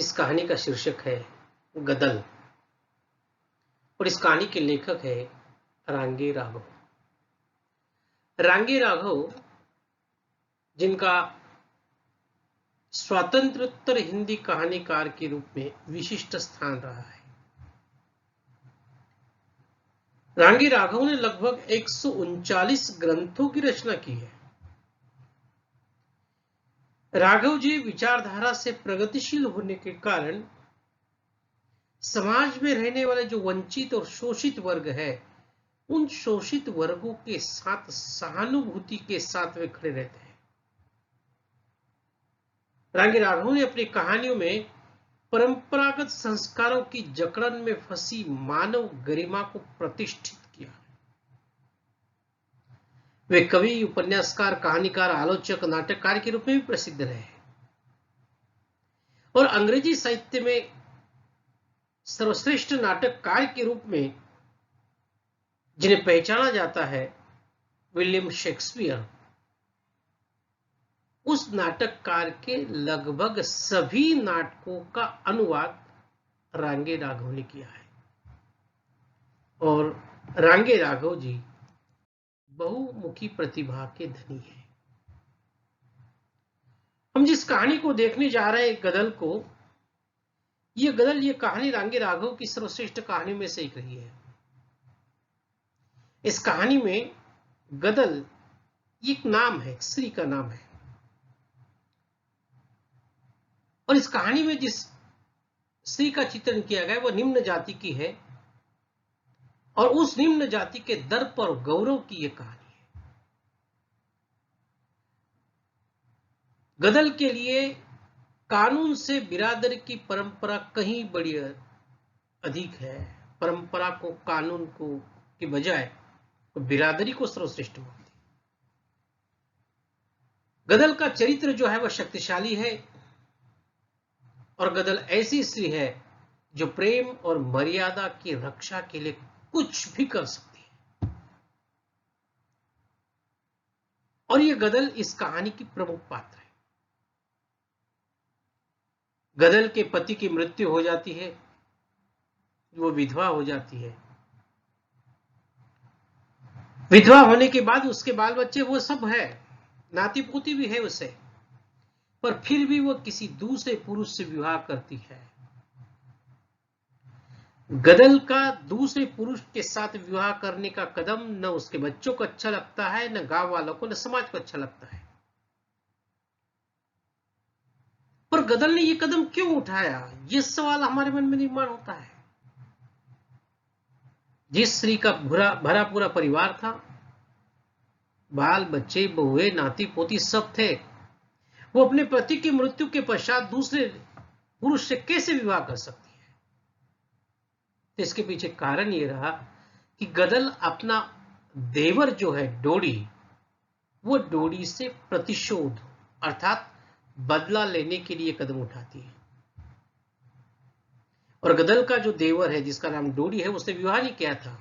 इस कहानी का शीर्षक है गदल और इस कहानी के लेखक है रांगे राघव। रांगे राघव जिनका स्वातंत्रोत्तर हिंदी कहानीकार के रूप में विशिष्ट स्थान रहा है। रांगे राघव ने लगभग 139 ग्रंथों की रचना की है। राघव जी विचारधारा से प्रगतिशील होने के कारण समाज में रहने वाले जो वंचित और शोषित वर्ग है, उन शोषित वर्गों के साथ सहानुभूति के साथ वे खड़े रहते हैं। रांगे राघव ने अपनी कहानियों में परंपरागत संस्कारों की जकड़न में फंसी मानव गरिमा को प्रतिष्ठित किया। वे कवि, उपन्यासकार, कहानीकार, आलोचक, नाटककार के रूप में भी प्रसिद्ध रहे और अंग्रेजी साहित्य में सर्वश्रेष्ठ नाटककार के रूप में जिन्हें पहचाना जाता है, विलियम शेक्सपियर, उस नाटककार के लगभग सभी नाटकों का अनुवाद रांगे राघव ने किया है। और रांगे राघव जी बहुमुखी प्रतिभा के धनी हैं। हम जिस कहानी को देखने जा रहे हैं, गदल को, ये कहानी रांगे राघव की सर्वश्रेष्ठ कहानी में से एक रही है। इस कहानी में गदल एक नाम है, स्त्री का नाम है, और इस कहानी में जिस स्त्री का चित्रण किया गया वह निम्न जाति की है और उस निम्न जाति के दर्प और गौरव की यह कहानी है। गदल के लिए कानून से बिरादरी की परंपरा कहीं बड़ी अधिक है। परंपरा को, कानून को के बजाय बिरादरी को सर्वश्रेष्ठ मानती है। गदल का चरित्र जो है वह शक्तिशाली है और गदल ऐसी स्त्री है जो प्रेम और मर्यादा की रक्षा के लिए कुछ भी कर सकती है। और यह गदल इस कहानी की प्रमुख पात्र है। गदल के पति की मृत्यु हो जाती है, वो विधवा हो जाती है। विधवा होने के बाद उसके बाल बच्चे वो सब है, नाती पोती भी है उसे, पर फिर भी वो किसी दूसरे पुरुष से विवाह करती है। गदल का दूसरे पुरुष के साथ विवाह करने का कदम न उसके बच्चों को अच्छा लगता है, न गांव वालों को, न समाज को अच्छा लगता है। पर गदल ने यह कदम क्यों उठाया, यह सवाल हमारे मन में निर्माण होता है। जिस स्त्री का भरा पूरा परिवार था, बाल बच्चे, बहुए, नाती पोती सब थे, वो अपने पति की मृत्यु के पश्चात दूसरे पुरुष से कैसे विवाह कर सकती है? तो इसके पीछे कारण यह रहा कि गदल अपना देवर जो है डोडी, वो डोडी से प्रतिशोध अर्थात बदला लेने के लिए कदम उठाती है। और गदल का जो देवर है जिसका नाम डोडी है, उसने विवाह नहीं किया था,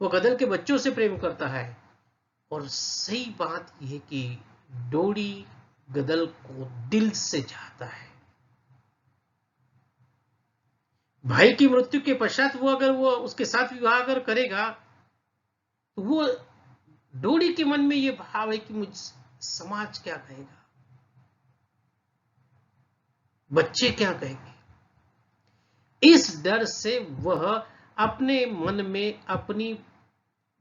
वो गदल के बच्चों से प्रेम करता है। और सही बात यह कि डोडी गदल को दिल से चाहता है। भाई की मृत्यु के पश्चात वो उसके साथ विवाह अगर करेगा तो वो डोडी के मन में यह भाव है कि मुझ समाज क्या कहेगा, बच्चे क्या कहेंगे। इस डर से वह अपने मन में अपनी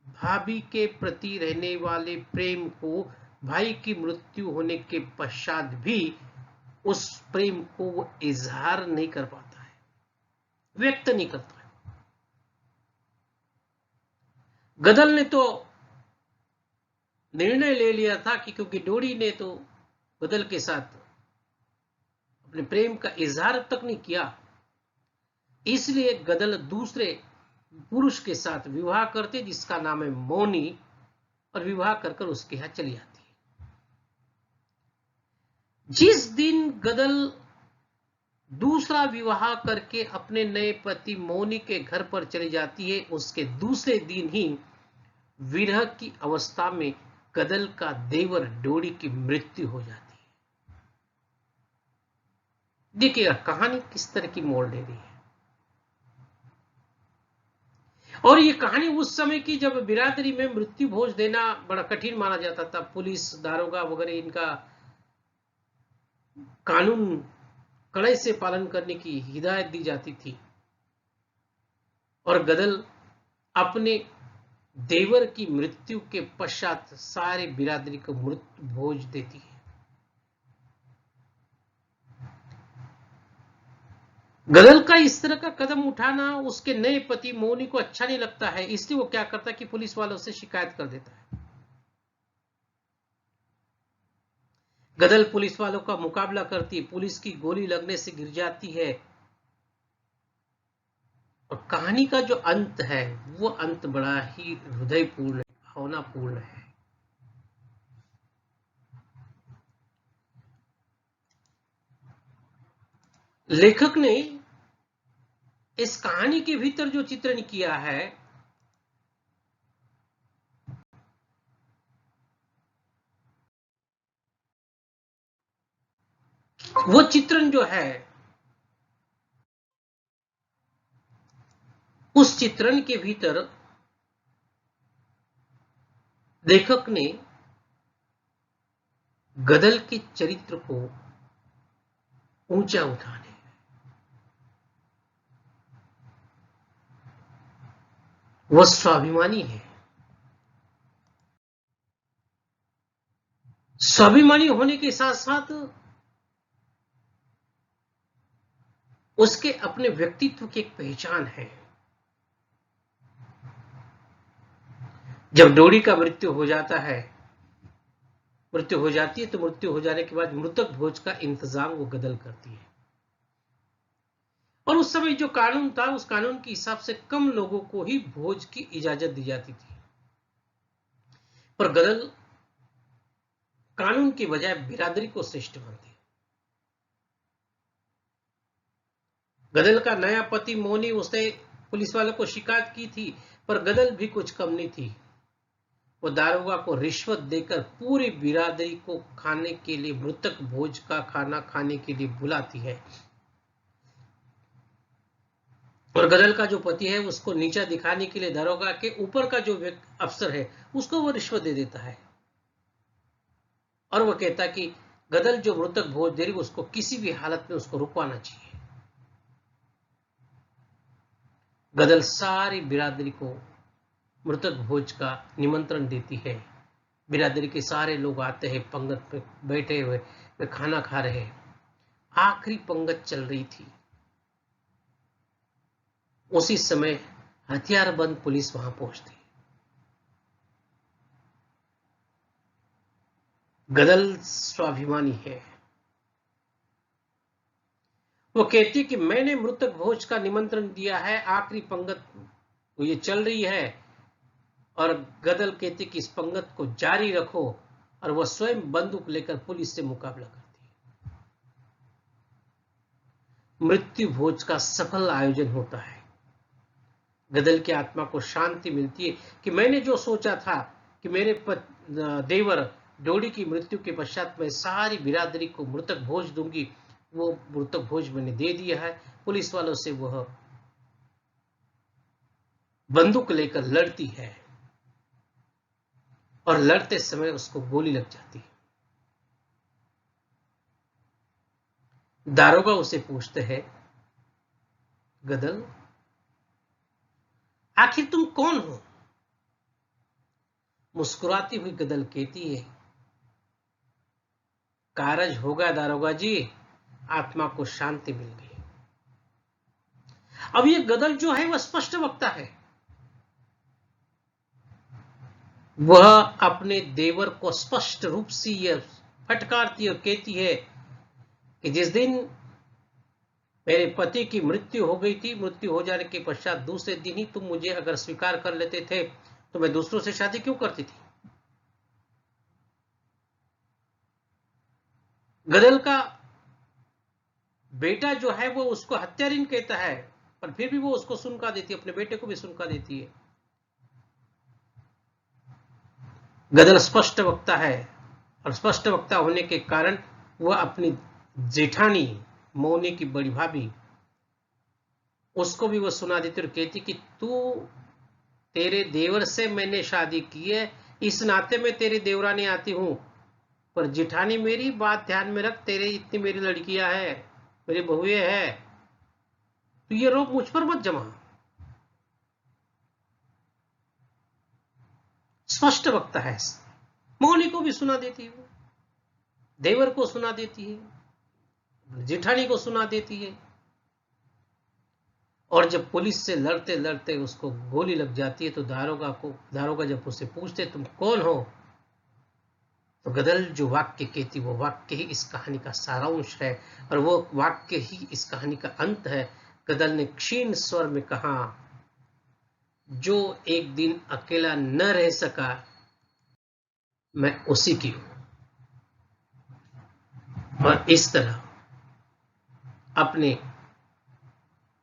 भाभी के प्रति रहने वाले प्रेम को भाई की मृत्यु होने के पश्चात भी उस प्रेम को वो इजहार नहीं कर पाता है, व्यक्त नहीं करता है। गदल ने तो निर्णय ले लिया था कि क्योंकि डोडी ने तो गदल के साथ अपने प्रेम का इजहार तक नहीं किया, इसलिए गदल दूसरे पुरुष के साथ विवाह करते जिसका नाम है मोनी, और विवाह कर उसके यहां चली आती है। जिस दिन गदल दूसरा विवाह करके अपने नए पति मोनी के घर पर चली जाती है, उसके दूसरे दिन ही विरह की अवस्था में गदल का देवर डोडी की मृत्यु हो जाती है। देखिए कहानी किस तरह की मोड़ ले रही है। और ये कहानी उस समय की जब बिरादरी में मृत्यु भोज देना बड़ा कठिन माना जाता था। पुलिस, दारोगा वगैरह इनका कानून कड़ाई से पालन करने की हिदायत दी जाती थी। और गदल अपने देवर की मृत्यु के पश्चात सारे बिरादरी को मृत्यु भोज देती है। गदल का इस तरह का कदम उठाना उसके नए पति मोनी को अच्छा नहीं लगता है, इसलिए वो क्या करता है कि पुलिस वालों से शिकायत कर देता है। गदल पुलिस वालों का मुकाबला करती है, पुलिस की गोली लगने से गिर जाती है। और कहानी का जो अंत है वो अंत बड़ा ही हृदयपूर्ण, भावनापूर्ण है। लेखक ने इस कहानी के भीतर जो चित्रण किया है वो चित्रण जो है उस चित्रण के भीतर लेखक ने गदल के चरित्र को ऊंचा उठाने, वह स्वाभिमानी है। स्वाभिमानी होने के साथ साथ उसके अपने व्यक्तित्व की एक पहचान है। जब डोरी का मृत्यु हो जाता है, मृत्यु हो जाती है, तो मृत्यु हो जाने के बाद मृतक भोज का इंतजाम वो गदल करती है। और उस समय जो कानून था उस कानून के हिसाब से कम लोगों को ही भोज की इजाजत दी जाती थी। पर गदल कानून की बजाय बिरादरी को श्रेष्ठ मानती है। गदल का नया पति मोनी, उसने पुलिस वालों को शिकायत की थी, पर गदल भी कुछ कम नहीं थी। वो दारोगा को रिश्वत देकर पूरी बिरादरी को खाने के लिए, मृतक भोज का खाना खाने के लिए बुलाती है। और गदल का जो पति है उसको नीचा दिखाने के लिए दारोगा के ऊपर का जो अफसर है उसको वो रिश्वत दे देता है। और वो कहता कि गदल जो मृतक भोज दे रही उसको किसी भी हालत में उसको रुकवाना चाहिए। गदल सारी बिरादरी को मृतक भोज का निमंत्रण देती है। बिरादरी के सारे लोग आते हैं, पंगत पे बैठे हुए वे खाना खा रहे हैं। आखिरी पंगत चल रही थी। उसी समय हथियारबंद पुलिस वहां पहुंचती। गदल स्वाभिमानी है। वो कहती है कि मैंने मृतक भोज का निमंत्रण दिया है, आखिरी पंगत ये चल रही है। और गदल कहती कि इस पंगत को जारी रखो, और वह स्वयं बंदूक लेकर पुलिस से मुकाबला करती है। मृत्यु भोज का सफल आयोजन होता है। गदल की आत्मा को शांति मिलती है कि मैंने जो सोचा था कि मेरे देवर डोडी की मृत्यु के पश्चात मैं सारी बिरादरी को मृतक भोज दूंगी, वो मृतक भोज मैंने दे दिया है। पुलिस वालों से वह बंदूक लेकर लड़ती है और लड़ते समय उसको गोली लग जाती है। दारोगा उसे पूछते हैं, गदल आखिर तुम कौन हो? मुस्कुराती हुई गदल कहती है, कारज हो गया दारोगा जी, आत्मा को शांति मिल गई। अब ये गदल जो है वह स्पष्ट वक्ता है। वह अपने देवर को स्पष्ट रूप से यह फटकारती और कहती है कि जिस दिन मेरे पति की मृत्यु हो गई थी, मृत्यु हो जाने के पश्चात दूसरे दिन ही तुम मुझे अगर स्वीकार कर लेते थे तो मैं दूसरों से शादी क्यों करती थी? गदल का बेटा जो है वो उसको हत्यारीन कहता है, पर फिर भी वो उसको सुनका देती है, अपने बेटे को भी सुनका देती है। गदल स्पष्ट वक्ता है, और स्पष्ट वक्ता होने के कारण वह अपनी जेठानी मौनी की बड़ी भाभी, उसको भी वो सुना देती और कहती कि तेरे देवर से मैंने शादी की है, इस नाते में तेरी देवरानी आती हूं, पर जिठानी मेरी बात ध्यान में रख, तेरे इतनी मेरी लड़कियां हैं, मेरी बहुएं हैं, तो ये रोप मुझ पर मत जमा। स्पष्ट वक्ता है। मौनी को भी सुना देती है, देवर को सुना देती है, जिठानी को सुना देती है। और जब पुलिस से लड़ते लड़ते उसको गोली लग जाती है तो दारोगा जब उससे पूछते तुम कौन हो, तो गदल जो वाक्य कहती वो वाक्य ही इस कहानी का सारांश है और वो वाक्य ही इस कहानी का अंत है। गदल ने क्षीण स्वर में कहा, जो एक दिन अकेला न रह सका मैं उसी की हूं। और इस तरह अपने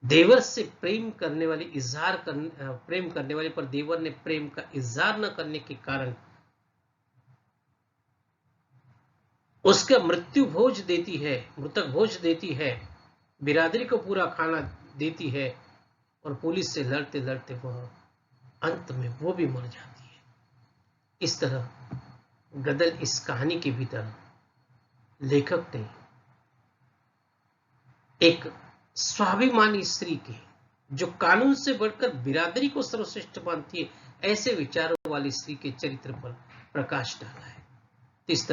देवर से प्रेम करने वाले पर देवर ने प्रेम का इजहार न करने के कारण उसका मृत्यु भोज देती है, मृतक भोज देती है, बिरादरी को पूरा खाना देती है और पुलिस से लड़ते लड़ते वह अंत में वो भी मर जाती है। इस तरह गदल इस कहानी के भीतर लेखक ने एक स्वाभिमानी स्त्री के, जो कानून से बढ़कर बिरादरी को सर्वश्रेष्ठ मानती है, ऐसे विचारों वाली स्त्री के चरित्र पर प्रकाश डाला है। इस तरह